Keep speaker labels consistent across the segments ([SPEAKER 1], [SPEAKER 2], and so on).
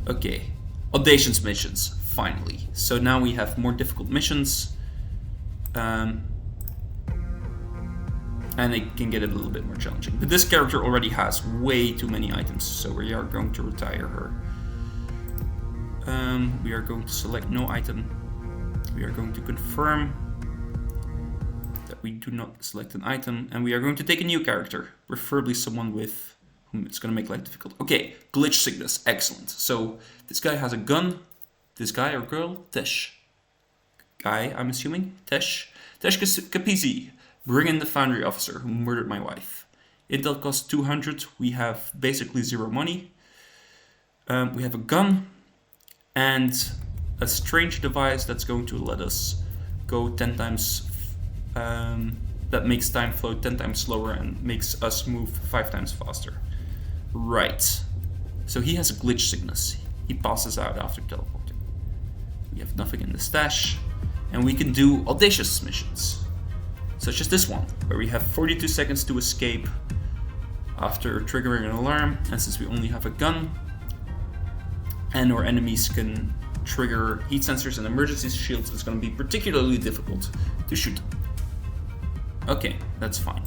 [SPEAKER 1] Okay, Audacious missions, finally. So now we have more difficult missions. And it can get a little bit more challenging. But this character already has way too many items, so we are going to retire her. We are going to select no item. We are going to confirm that we do not select an item, and we are going to take a new character, preferably someone with whom it's going to make life difficult. Okay, glitch sickness, excellent. So this guy has a gun. This guy or girl, Tesh. Guy, I'm assuming, Tesh. Tesh Capizzi, bring in the foundry officer who murdered my wife. Intel costs 200. We have basically zero money. We have a gun and a strange device that's going to let us go 10 times. That makes time flow 10 times slower and makes us move 5 times faster. Right. So he has a glitch sickness. He passes out after teleporting. We have nothing in the stash. And we can do audacious missions. Such as this one, where we have 42 seconds to escape after triggering an alarm. And since we only have a gun, and our enemies can trigger heat sensors and emergency shields, it's going to be particularly difficult to shoot them. Okay, that's fine.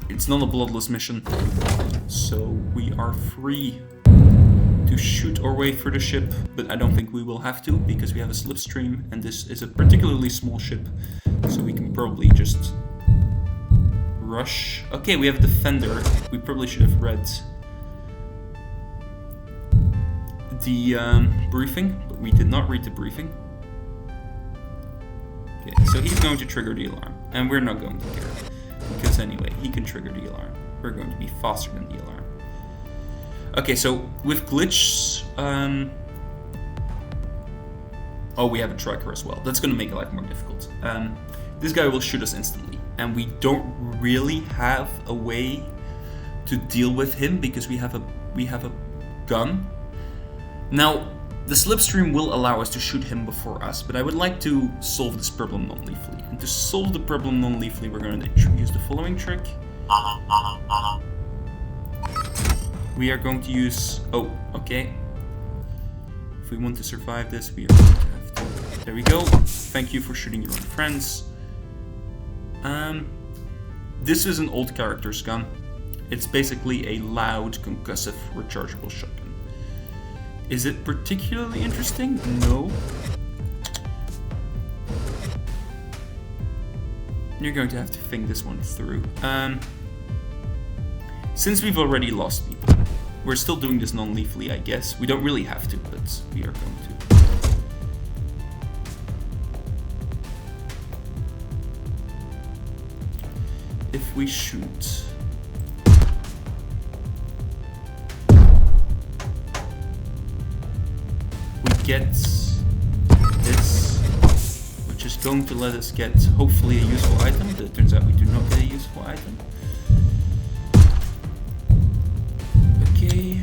[SPEAKER 1] It's not a bloodless mission, so we are free to shoot our way through the ship, but I don't think we will have to because we have a slipstream and this is a particularly small ship, so we can probably just rush. Okay, we have a defender. We probably should have read the briefing, but we did not read the briefing. Okay, so he's going to trigger the alarm, and we're not going to care. Because anyway, he can trigger the alarm. We're going to be faster than the alarm. Okay, so with glitch... Oh, we have a tracker as well. That's going to make life more difficult. This guy will shoot us instantly. And we don't really have a way to deal with him because we have a gun. Now, the slipstream will allow us to shoot him before us, but I would like to solve this problem non-lethally. And to solve the problem non-lethally, we're going to use the following trick. We are going to use... Oh, okay. If we want to survive this, we are going to have to... There we go. Thank you for shooting your own friends. This is an old character's gun. It's basically a loud, concussive, rechargeable shotgun. Is it particularly interesting? No. You're going to have to think this one through. Since we've already lost people, we're still doing this non-lethally, I guess. We don't really have to, but we are going to. If we shoot... get this, which is going to let us get hopefully a useful item, but it turns out we do not get a useful item. Okay.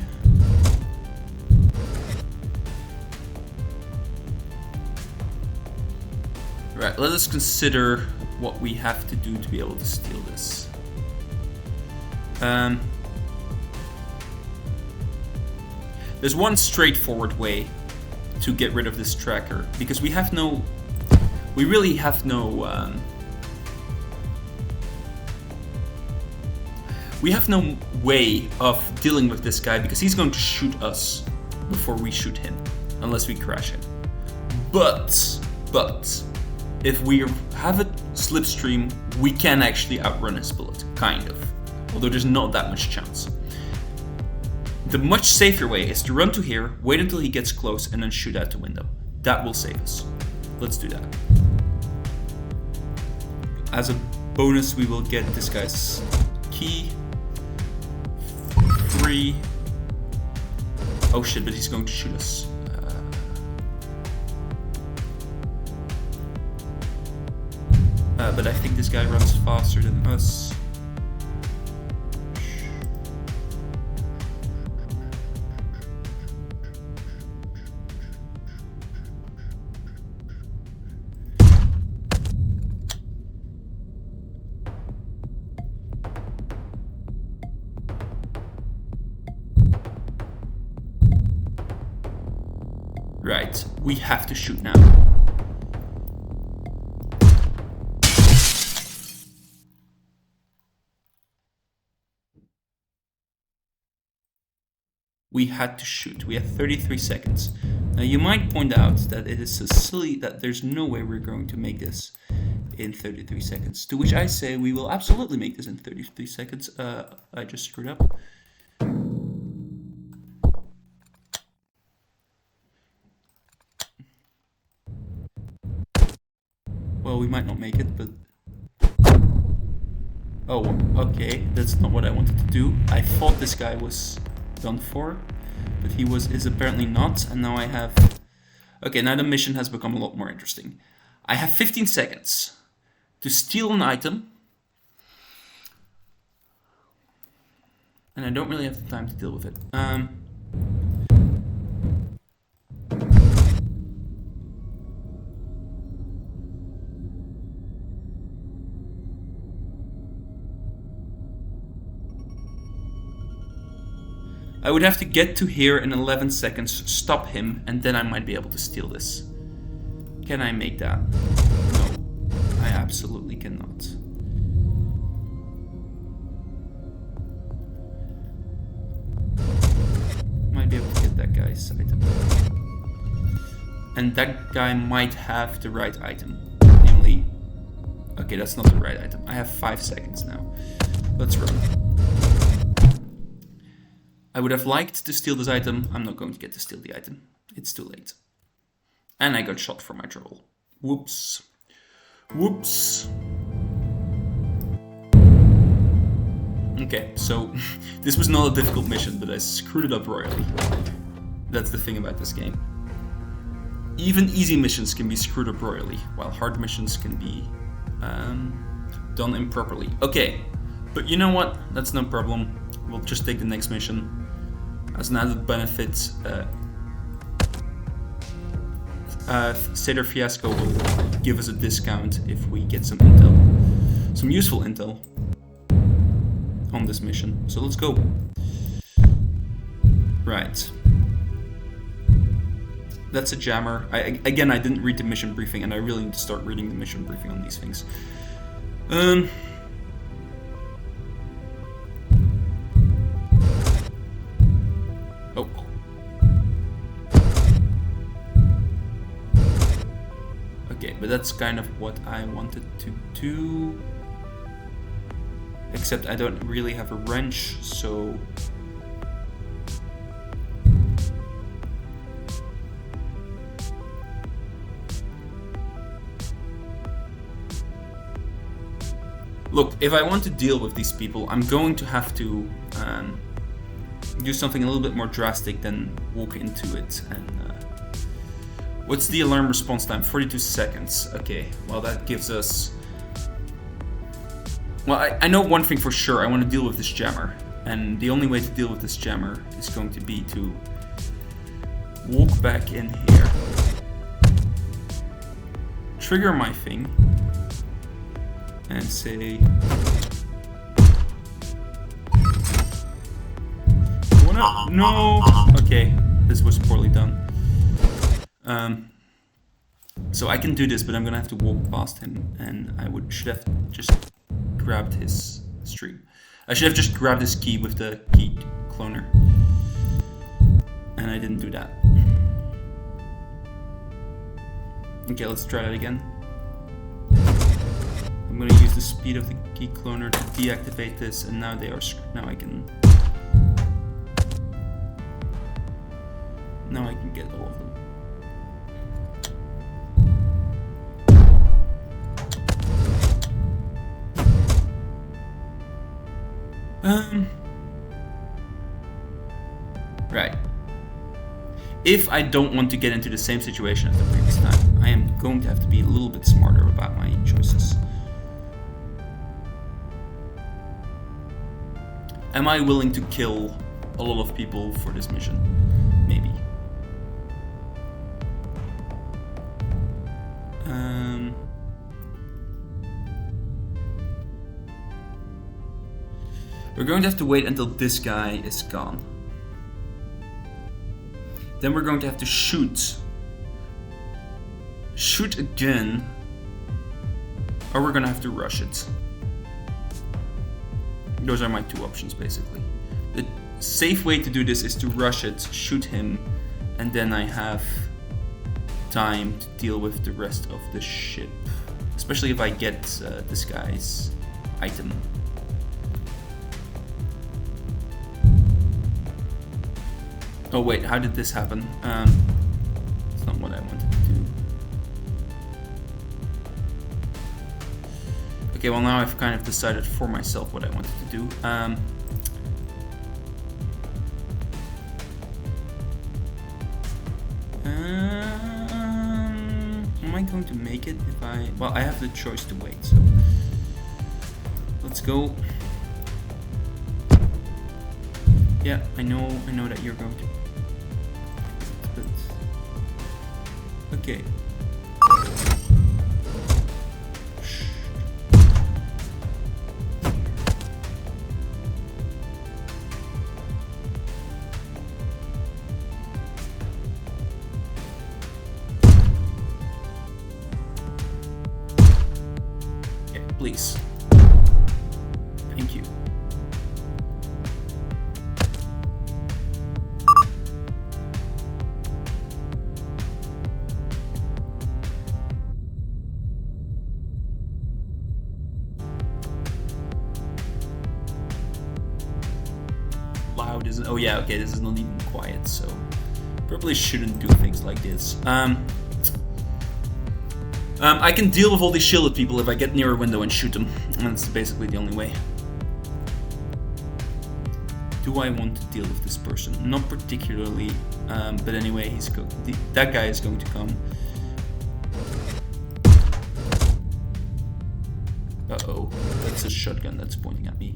[SPEAKER 1] Right, let us consider what we have to do to be able to steal this. There's one straightforward way to get rid of this tracker, because we really have no way of dealing with this guy, because he's going to shoot us before we shoot him, unless we crash him. But if we have a slipstream, we can actually outrun his bullet, kind of, although there's not that much chance. The much safer way is to run to here, wait until he gets close, and then shoot out the window. That will save us. Let's do that. As a bonus, we will get this guy's key. Free. Oh shit, but he's going to shoot us. But I think this guy runs faster than us. Right, we have to shoot now. We had to shoot. We have 33 seconds. Now you might point out that it is so silly that there's no way we're going to make this in 33 seconds. To which I say we will absolutely make this in 33 seconds. I just screwed up. Well, we might not make it, but... Oh, okay, that's not what I wanted to do. I thought this guy was done for, but he is apparently not, and now I have... Okay, now the mission has become a lot more interesting. I have 15 seconds to steal an item, and I don't really have the time to deal with it. I would have to get to here in 11 seconds, stop him, and then I might be able to steal this. Can I make that? No, I absolutely cannot. Might be able to get that guy's item. And that guy might have the right item. Namely... Okay, that's not the right item. I have 5 seconds now. Let's run. I would have liked to steal this item. I'm not going to get to steal the item. It's too late. And I got shot for my trouble. Whoops. Whoops. Okay, so this was not a difficult mission, but I screwed it up royally. That's the thing about this game. Even easy missions can be screwed up royally, while hard missions can be done improperly. Okay, but you know what? That's no problem. We'll just take the next mission. As an added benefit, Seder Fiasco will give us a discount if we get some intel. Some useful intel on this mission. So let's go. Right. That's a jammer. Again, I didn't read the mission briefing, and I really need to start reading the mission briefing on these things. Oh. Okay, but that's kind of what I wanted to do. Except I don't really have a wrench, so... Look, if I want to deal with these people, I'm going to have to do something a little bit more drastic than walk into it. And what's the alarm response time? 42 seconds. Okay, well that gives us... Well, I know one thing for sure. I want to deal with this jammer. And the only way to deal with this jammer is going to be to walk back in here. Trigger my thing. And say... No! Okay, this was poorly done. So I can do this, but I'm gonna have to walk past him, and I should have just grabbed his stream. I should have just grabbed his key with the key cloner. And I didn't do that. Okay, let's try that again. I'm gonna use the speed of the key cloner to deactivate this, and now now I can get all of them. Right. If I don't want to get into the same situation as the previous time, I am going to have to be a little bit smarter about my choices. Am I willing to kill a lot of people for this mission? Maybe. We're going to have to wait until this guy is gone. Then we're going to have to shoot shoot again, or we're gonna have to rush it. Those are my two options, basically. The safe way to do this is to rush it, shoot him, and then I have time to deal with the rest of the ship. Especially if I get this guy's item. Oh wait, how did this happen? It's not what I wanted to do. Okay, well now I've kind of decided for myself what I wanted to do. Am I going to make it if I... Well, I have the choice to wait, so... Let's go. Yeah, I know that you're going to... But... Okay. Please. Thank you. Loud isn't... Oh yeah, okay, this is not even quiet, so... Probably shouldn't do things like this. I can deal with all these shielded people if I get near a window and shoot them. That's basically the only way. Do I want to deal with this person? Not particularly, but anyway, that guy is going to come. Uh-oh, that's a shotgun that's pointing at me.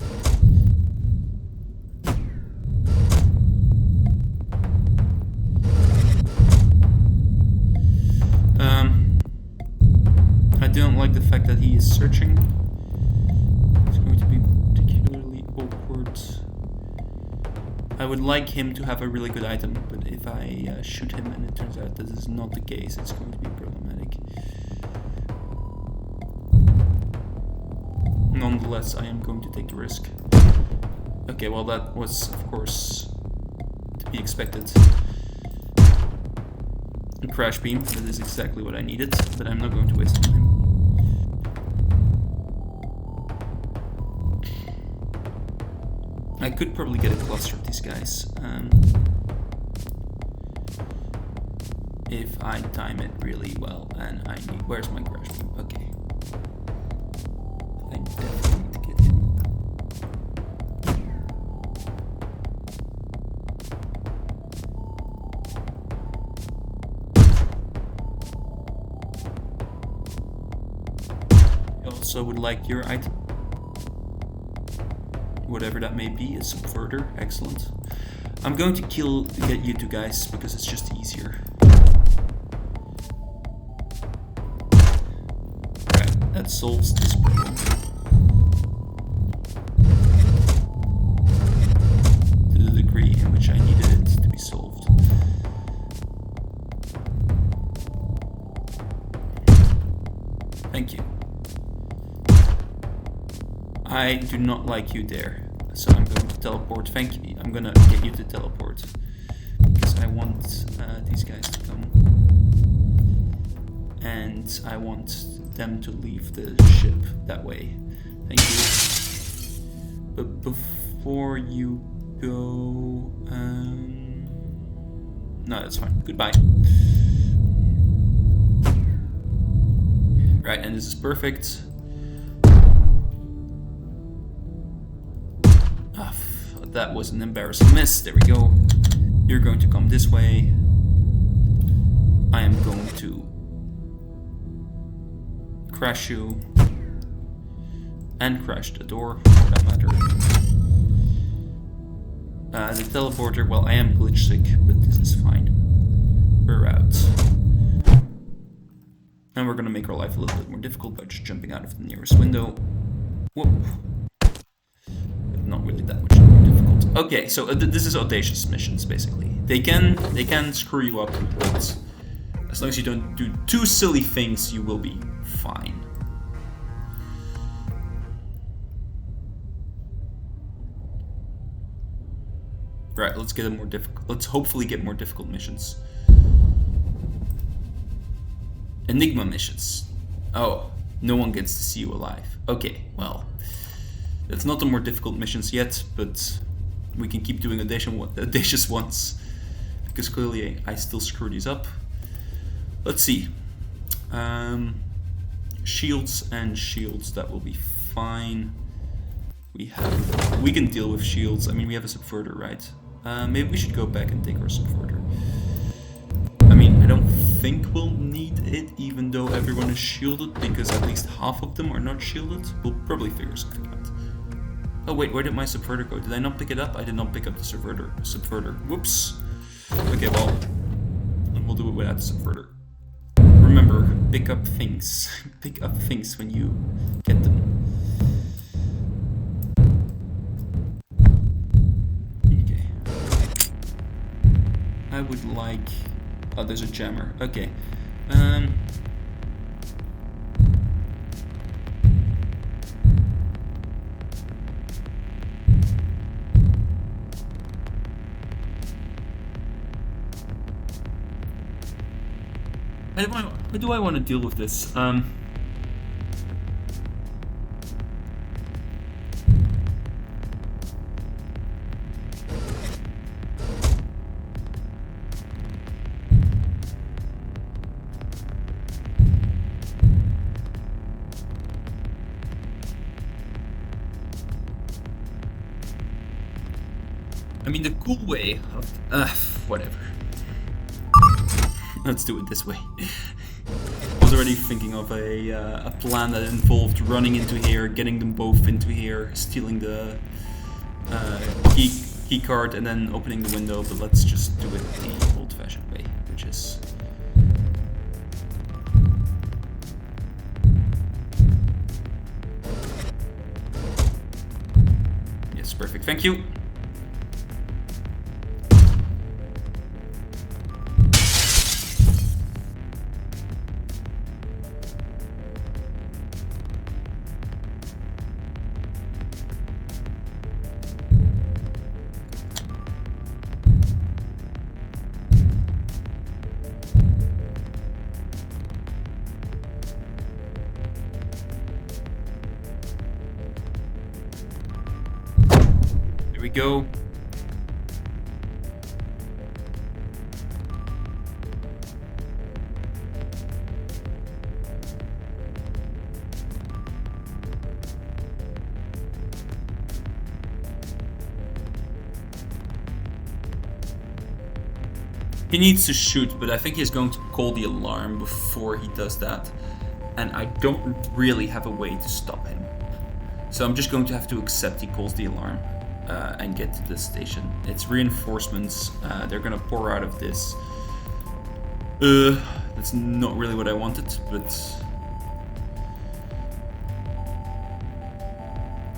[SPEAKER 1] I don't like the fact that he is searching. It's going to be particularly awkward. I would like him to have a really good item, but if I shoot him and it turns out that this is not the case, it's going to be problematic. Nonetheless, I am going to take the risk. Okay, well that was, of course, to be expected. A crash beam, that is exactly what I needed, but I'm not going to waste time. I could probably get a cluster of these guys if I time it really well, and I need... Where's my crash beam? Okay. I definitely need to get him. I also would like your item. Whatever that may be, a subverter, excellent. I'm going to get you two guys because it's just easier. Right, that solves this problem. To the degree in which I needed it to be solved. Thank you. I do not like you there, so I'm going to teleport. Thank you. I'm gonna get you to teleport because I want these guys to come, and I want them to leave the ship that way. Thank you. But before you go, no, that's fine. Goodbye. Right, and this is perfect. That was an embarrassing miss. There we go. You're going to come this way. I am going to crash you and crash the door, for that matter. The teleporter, well, I am glitch sick, but this is fine. We're out. And we're gonna make our life a little bit more difficult by just jumping out of the nearest window. Whoop. Not really that much more difficult. Okay, so this is Audacious missions, basically. They can screw you up, but As long as you don't do too silly things, you will be fine. Right, let's get a more difficult. Let's hopefully get more difficult missions. Enigma missions. Oh, no one gets to see you alive. Okay, well, that's not the more difficult missions yet, but we can keep doing audacious ones because clearly I still screw these up. Let's see. Shields and shields, that will be fine. We can deal with shields. I mean, we have a subverter, right? Maybe we should go back and take our subverter. I mean, I don't think we'll need it, even though everyone is shielded, because at least half of them are not shielded. We'll probably figure something out. Oh wait, where did my subverter go? Did I not pick it up? I did not pick up the subverter. Whoops. Okay, well, we'll do it without the subverter. Remember, pick up things. Pick up things when you get them. I would like... Oh, there's a jammer. Okay. How do I want to deal with this? I mean, the cool way of... whatever. Let's do it this way. I was already thinking of a plan that involved running into here, getting them both into here, stealing the key card, and then opening the window, but let's just do it the old-fashioned way, which is... Yes, perfect, thank you. Go. He needs to shoot, but I think he's going to call the alarm before he does that. And I don't really have a way to stop him. So I'm just going to have to accept he calls the alarm. And get to this station. It's reinforcements. They're gonna pour out of this. That's not really what I wanted, but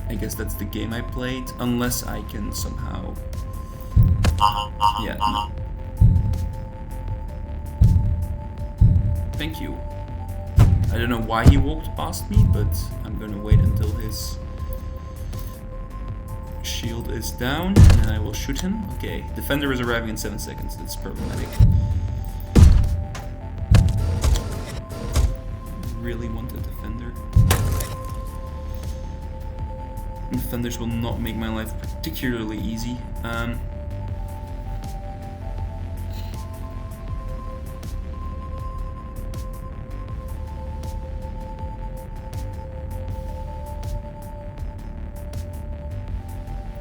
[SPEAKER 1] I guess that's the game I played. Unless I can somehow... Yeah. No. Thank you. I don't know why he walked past me, but I'm gonna wait until his shield is down, and then I will shoot him. Okay, defender is arriving in 7 seconds. That's problematic. Really want a defender. Defenders will not make my life particularly easy.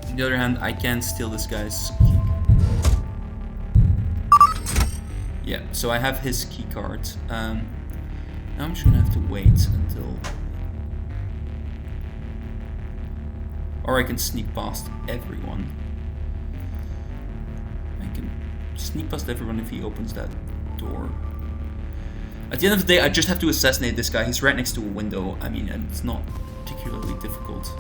[SPEAKER 1] On the other hand, I can't steal this guy's key. Yeah, so I have his key card. Now I'm just gonna have to wait until... Or I can sneak past everyone. I can sneak past everyone if he opens that door. At the end of the day, I just have to assassinate this guy. He's right next to a window. I mean, it's not particularly difficult.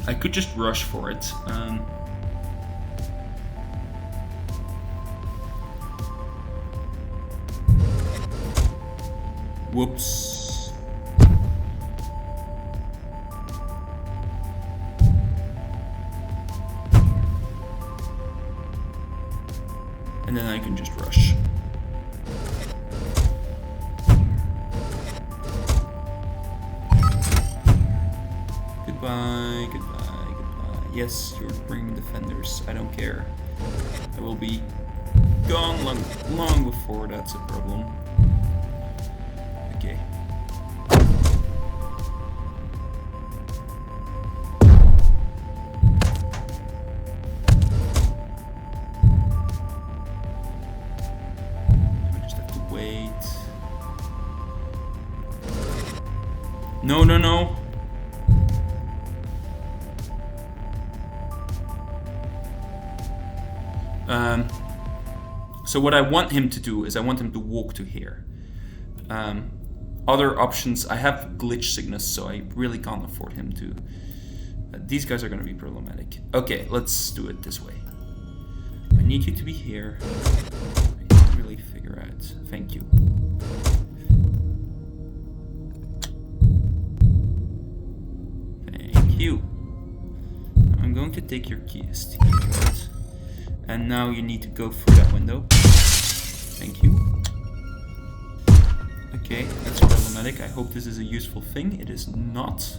[SPEAKER 1] I could just rush for it. Whoops. And then I can just rush. Goodbye, goodbye, goodbye. Yes, you're bringing defenders. I don't care. I will be gone long before that's a problem. Okay. I just have to wait. No, no, no. So what I want him to do is I want him to walk to here. Other options, I have glitch sickness, so I really can't afford him to. These guys are going to be problematic. Okay, let's do it this way. I need you to be here. I can't really figure out. Thank you. Thank you. I'm going to take your keys. And now you need to go through that window. Thank you. Okay, that's problematic. I hope this is a useful thing. It is not.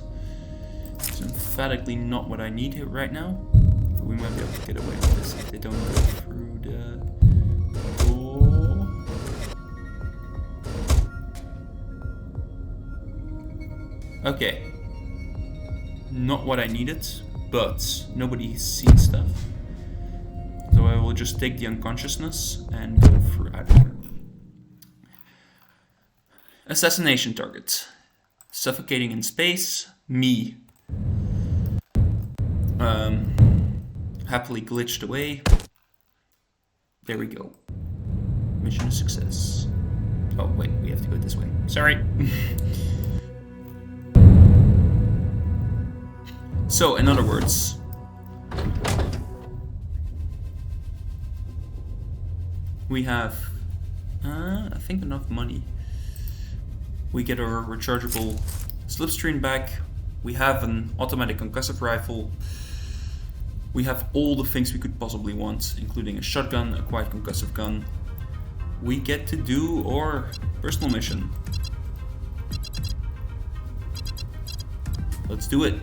[SPEAKER 1] It's emphatically not what I need here right now. But we might be able to get away with this if they don't go through the door. Okay. Not what I needed, but nobody's seen stuff. So I will just take the unconsciousness and go through out of here. Assassination target. Suffocating in space. Me. Happily glitched away. There we go. Mission success. Oh wait, we have to go this way. Sorry. So, in other words, we have, I think, enough money. We get our rechargeable slipstream back. We have an automatic concussive rifle. We have all the things we could possibly want, including a shotgun, a quiet concussive gun. We get to do our personal mission. Let's do it.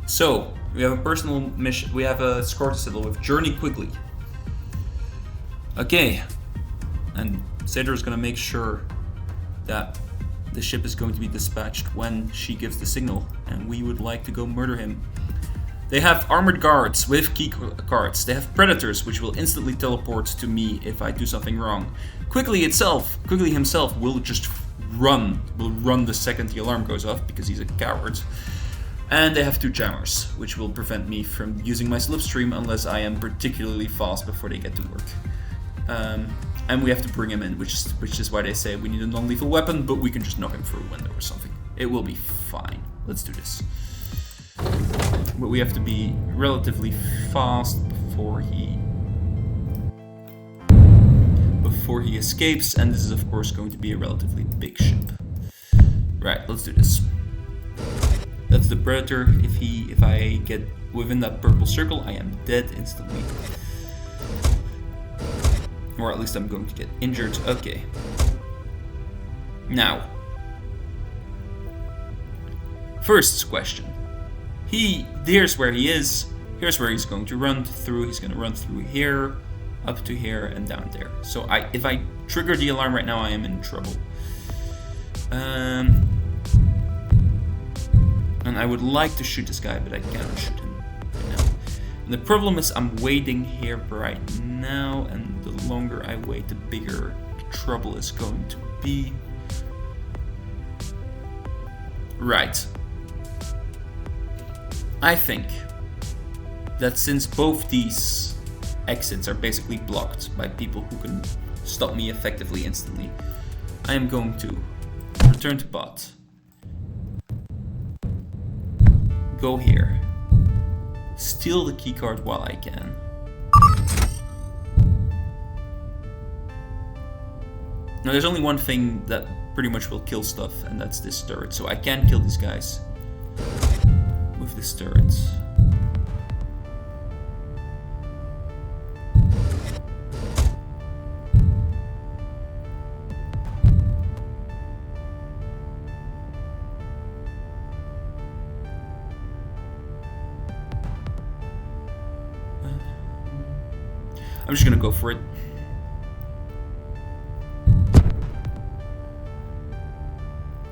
[SPEAKER 1] So, we have a personal mission. We have a score to settle with. Journey quickly. Okay. And Cedra is going to make sure that the ship is going to be dispatched when she gives the signal, and we would like to go murder him. They have armored guards with key cards. They have predators, which will instantly teleport to me if I do something wrong. Quickly himself will just run. Will run the second the alarm goes off because he's a coward. And they have 2 jammers, which will prevent me from using my slipstream unless I am particularly fast before they get to work. And we have to bring him in, which is why they say we need a non-lethal weapon, but we can just knock him through a window or something. It will be fine. Let's do this. But we have to be relatively fast before he escapes, and this is of course going to be a relatively big ship. Right, let's do this. That's the Predator. If I get within that purple circle, I am dead instantly. Or at least I'm going to get injured. Okay. Now. First question. Here's where he is. Here's where he's going to run through. He's going to run through here, up to here, and down there. So if I trigger the alarm right now, I am in trouble. And I would like to shoot this guy, but I cannot shoot him right now. And the problem is I'm waiting here right now, and the longer I wait, the bigger the trouble is going to be. Right. I think that since both these exits are basically blocked by people who can stop me effectively instantly, I am going to return to bot. Go here. Steal the keycard while I can. Now there's only one thing that pretty much will kill stuff, and that's this turret. So I can kill these guys with this turret. I'm just gonna go for it.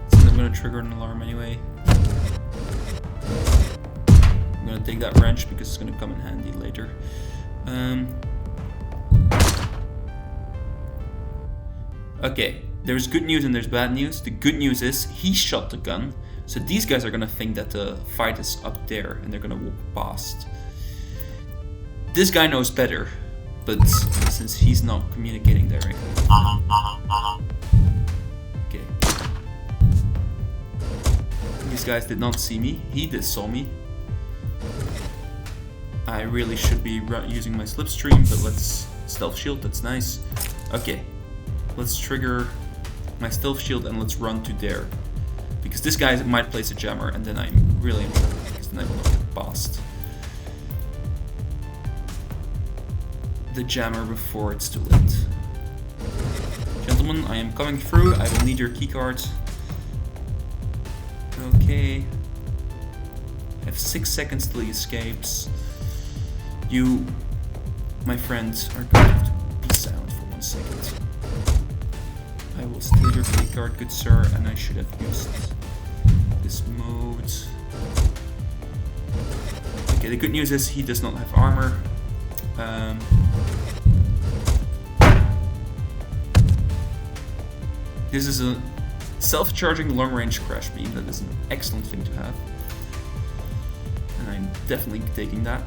[SPEAKER 1] Since I'm gonna trigger an alarm anyway. I'm gonna take that wrench because it's gonna come in handy later. Okay, there's good news and there's bad news. The good news is he shot the gun, so these guys are gonna think that the fight is up there and they're gonna walk past. This guy knows better. But since he's not communicating directly. Okay. These guys did not see me. He did saw me. I really should be using my slipstream, but let's stealth shield, that's nice. Okay. Let's trigger my stealth shield and let's run to there. Because this guy might place a jammer and then I'm really in trouble because then I will not get past the jammer before it's too late. Gentlemen, I am coming through. I will need your keycard. Okay. I have 6 seconds till he escapes. You, my friend, are going to have to be silent for 1 second. I will steal your keycard, good sir, and I should have used this mode. Okay, the good news is he does not have armor. This is a self-charging long-range crash beam. That is an excellent thing to have. And I'm definitely taking that.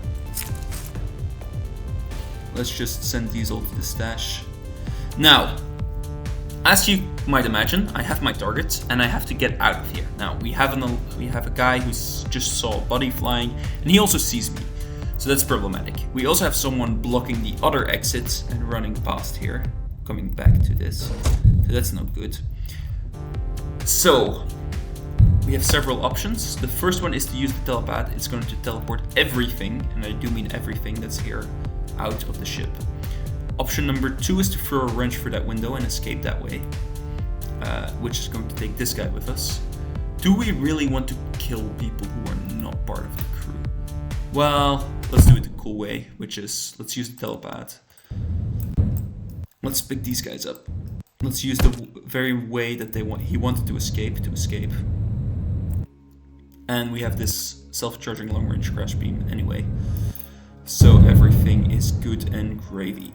[SPEAKER 1] Let's just send these all to the stash. Now, as you might imagine, I have my target and I have to get out of here. Now, we have a guy who's just saw a body flying and he also sees me. So that's problematic. We also have someone blocking the other exit and running past here. Coming back to this. So that's not good. So, we have several options. The first one is to use the telepath. It's going to teleport everything, and I do mean everything that's here, out of the ship. Option number 2 is to throw a wrench through that window and escape that way. Which is going to take this guy with us. Do we really want to kill people who are not part of the crew? Well, let's do it the cool way, which is, let's use the telepath. Let's pick these guys up. Let's use the very way that he wanted to escape. And we have this self-charging long-range crash beam anyway. So everything is good and gravy.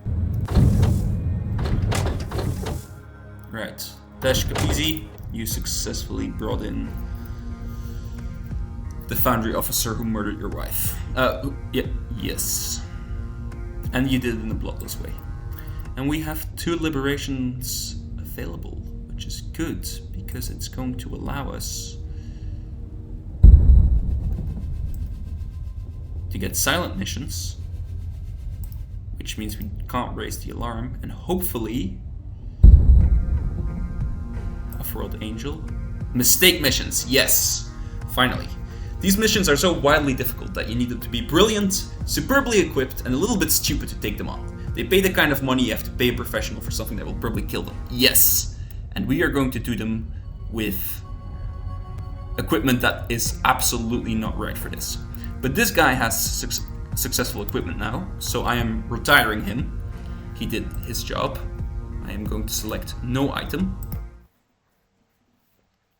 [SPEAKER 1] Right. Dash Capizi, you successfully brought in the Foundry officer who murdered your wife. Yes. And you did it in a bloodless way. And we have 2 liberations available, which is good, because it's going to allow us to get silent missions, which means we can't raise the alarm, and hopefully Off-World Angel. Mistake missions, yes! Finally. These missions are so wildly difficult that you need them to be brilliant, superbly equipped, and a little bit stupid to take them on. They pay the kind of money you have to pay a professional for something that will probably kill them. Yes! And we are going to do them with equipment that is absolutely not right for this. But this guy has successful equipment now, so I am retiring him. He did his job. I am going to select no item.